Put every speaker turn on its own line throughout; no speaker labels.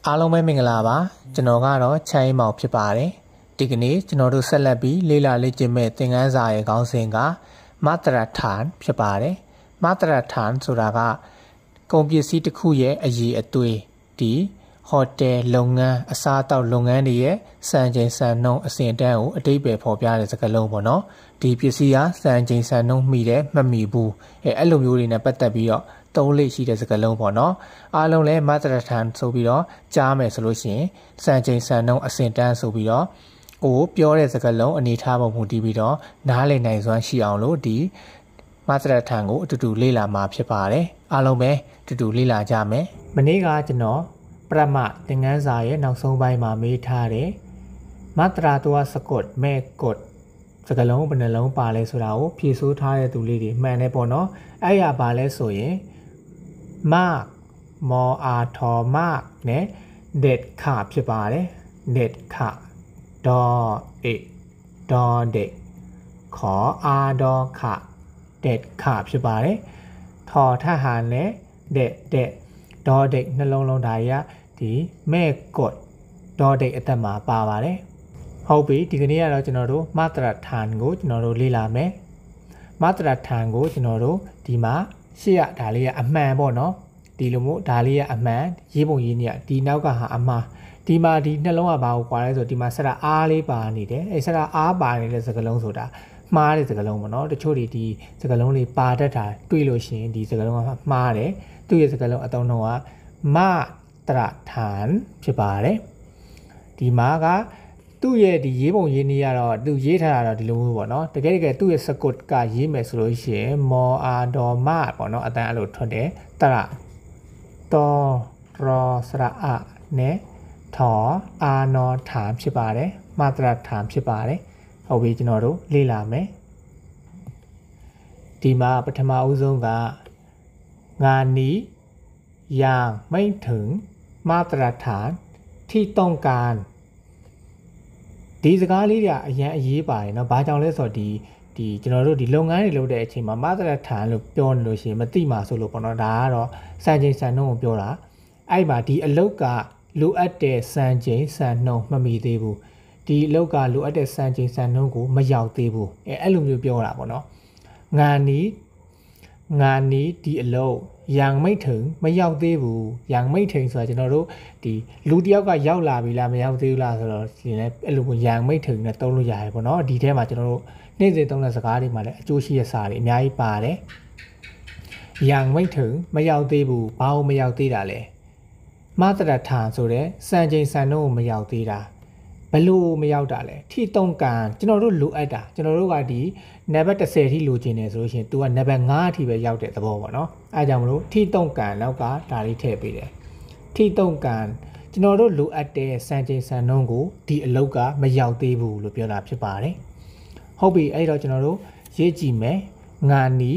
အားလုံးပဲမင်္ဂလာပါကျွန်တော်ကတော့ချမ်းအေးမောင်ဖြစ်ပါတယ်ဒီကနေ့ကျွန်တော်တို့ဆက်လက်ပြီးလေ့လာလေ့ကျင့်မဲ့သင်ခန်းစာရဲ့ခေါင်းစဉ်ကမတရဌာန်ဖြစ်ပါတယ်မတရဌာန်ဆိုတာကကုန်ပစ္စည်းတစ်ခုရဲ့အရေးအသွေးဒီဟိုတယ်လုပ်ငန်းအစားအသောက်လုပ်ငန်းတွေရဲ့စံချိန်စံနှုန်းအစဉ်အတန်းကိုအတိတ်ပဲဖော်ပြတဲ့စကားလုံးပေါ့နော်ဒီပစ္စည်းဟာစံချိန်စံနှုန်းမှီတယ်မမှီဘူးအဲ့လိုမျိုးတွေနဲ့ပတ်သက်ပြီးတော့သုံးလေးရှိတဲ့စကားလုံးပေါ့နော်အားလုံးလည်းမတရဌာန်ဆိုပြီးတော့ကြားမယ်ဆိုလို့ရှိရင်စံချိန်စံနှုန်းအစဉ်တန်းဆိုပြီးတော့ပြောတဲ့စကားလုံးအနေထားပုံမူတည်ပြီးတော့နားလည်နိုင်စွမ်းရှိအောင်လို့ဒီမတရဌာန်ကိုအတူတူလေ့လာမှာဖြစ်ပါတယ်အားလုံးပဲအတူတူလေ့လာကြမယ်မနေ့ကကျွန်တော်ပရမသင်ခန်းစာရဲ့နောက်ဆုံးပိုင်းမှာမေးထားတယ်မတရာတောစကုတ်မဲကုတ်စကားလုံးဘယ်နှလုံးပါလဲဆိုတာကိုဖြည့်ဆို့ထားတဲ့သူလေးတွေမှန်တယ်ပေါ့နော်အဲ့ရပါလဲဆိုရင်မမောအာထောမနဲ့เด็ดခဖြစ်ပါတယ်เด็ดခဒေါ်အေဒေါ်เด็กขออาဒေါ်ခเด็ดခဖြစ်ပါတယ်ထော်ထဟန်နဲ့เด็ดဒေါ်เด็กနှလုံးလုံးဓာရီကဒီမဲကုတ်ဒေါ်เด็กအသက်မှာပါပါတယ်ဟုတ်ပြီဒီကနေ့ကတော့ကျွန်တော်တို့မတရဌာန်ကိုကျွန်တော်တို့လေ့လာမယ်မတရဌာန်ကိုကျွန်တော်တို့ဒီမှာရှေ့ရဒါလေးကအမှန်ပေါ့နော်ဒီလိုမျိုးဒါလေးကအမှန်ရေးပုံရေးနည်းဒီနောက်ကဟာအမှားဒီမှာဒီနှလုံးကဘာကိုကွာလဲဆိုဒီမှာဆက်တာအားလေးပါနေတယ်အဲဆက်တာအားပါနေတဲ့စကားလုံးဆိုတာမှားတဲ့စကားလုံးပေါ့နော်တချို့ဒီစကားလုံးလေးပါတတ်တာတွေ့လို့ရှိရင်ဒီစကားလုံးကမှားတယ်သူ့ရဲ့စကားလုံးအတုံးတော့ကမတရဌာန်ဖြစ်ပါတယ်ဒီမှာကသူ့ရဲ့ဒီရေးပုံရေးနည်းကတော့သူရေးထားတာတော့ဒီလိုမျိုးပေါ့နော်တကယ်သူ့ရဲ့စကုတ်ကရေးမယ်ဆိုလို့ရှိရင်မောအာဒေါ်မပေါ့နော်အတန်းအဲ့လိုထွက်တယ်တရတောရောစရအနဲ့ထောအာနောဌာန်ဖြစ်ပါတယ်မတရဌာန်ဖြစ်ပါတယ်ဟုတ်ပြီကျွန်တော်တို့လေ့လာမယ်ဒီမှာပထမအဦးဆုံးကงานนี้ยังไม่ถึงมาตรฐานที่ต้องการဒီစကားလေးတွေအရင်အရေးပါတယ်เนาะဘာကြောင့်လဲဆိုတော့ဒီကျွန်တော်တို့ဒီလုပ်ငန်းတွေလုပ်တဲ့အချိန်မှာမတရဌာန်လို့ပြောနေလို့ရှိရင်မသိမှာဆိုလို့ပေါ့နော်ဒါကတော့စံချိန်စံနှုန်းကိုပြောတာအဲ့မှာဒီအလုတ်ကလိုအပ်တဲ့စံချိန်စံနှုန်းမမီသေးဘူးဒီအလုတ်ကလိုအပ်တဲ့စံချိန်စံနှုန်းကိုမရောက်သေးဘူးအဲ့လိုမျိုးပြောတာပေါ့နော်งานนี้ဒီအလုတ်ยังไม่ถึงမရောက်သေးဘူးยังไม่ถึงဆိုတာကျွန်တော်တို့ဒီလူတယောက်ကရောက်လာပြီလားမရောက်သေးဘူးလားဆိုတော့ဒီလည်းအဲ့လိုยังไม่ถึงနဲ့သုံးလို့ရတယ်ပေါ့နော်ဒီထဲမှာကျွန်တော်တို့နေ့စဉ်သုံးတဲ့စကားတွေမှာလည်းအကျိုးရှိတဲ့စာတွေအများကြီးပါတယ်ยังไม่ถึงမရောက်သေးဘူးဘာလို့မရောက်သေးတာလဲမတရဌာန်ဆိုတဲ့စံချိန်စံနှုန်းကိုမရောက်သေးတာဘလို့မရောက်တာလဲထိတုံးကန်ကျွန်တော်တို့လိုအပ်တာကျွန်တော်တို့ကဒီနံပါတ်30ထိလိုချင်တယ်ဆိုလို့ရှိရင် तू ကနံပါတ်5အထိပဲရောက်တဲ့သဘောပေါ့နော်အဲကြောင့်မလို့ထိတုံးကန်နောက်ကဒါလေးထည့်ပေးတယ်ထိတုံးကန်ကျွန်တော်တို့လိုအပ်တဲ့စံချိန်စံနှုန်းကိုဒီအလုတ်ကမရောက်သေးဘူးလို့ပြောတာဖြစ်ပါတယ်ဟုတ်ပြီအဲ့တော့ကျွန်တော်တို့ရေးကြည့်မယ်งานนี้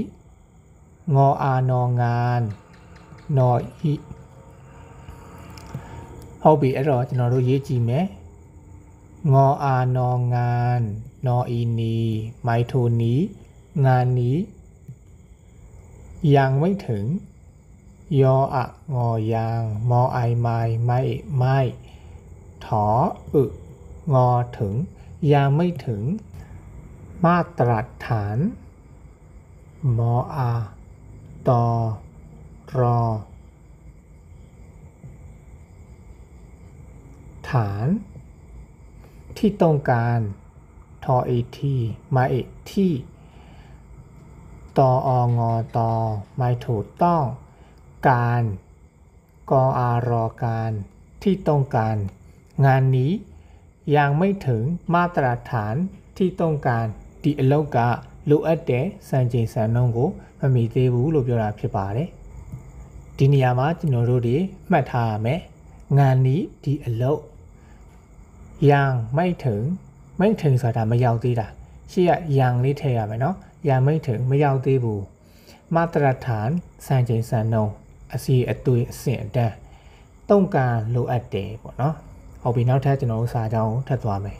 งออานองานนออีဟုတ်ပြီအဲ့တော့ကျွန်တော်တို့ရေးကြည့်မယ်งออานองานนออีนีไมโทนี้งานนี้ยังไม่ถึงยออะงอยางมอไอไม่ถองอถึงยังไม่ถึงมาตรฐานมออาตอรอฐานที่ต้องการทออีทีมาอีกที่ตองอตอไม่ถูกต้องการกอารอการที่ต้องการงานนี้ยังไม่ถึงมาตรฐานที่ต้องการဒီအလောက်ကလိုအပ်တဲ့စံချိန်စံနှုန်းကိုမမီသေးဘူးလို့ပြောတာဖြစ်ပါတယ်ဒီနေရာမှာကျွန်တော်တို့တွေမှတ်ထားရမယ်งานนี้ဒီအလောက်ยังไม่ถึงဆိုတာမရောက်သေးတာရှေ့ကยังလေးထည့်ရမယ်เนาะยังไม่ถึงမရောက်သေးဘူးมาตรฐานစံချိန်စံနှုန်းအစီအသွေးအဆင့်အတန်းတုံးကန်လိုအပ်တယ်ပေါ့เนาะဟုတ်ပြီနောက်ထပ်ကျွန်တော်တို့စာကြောင်းထပ်သွားမယ်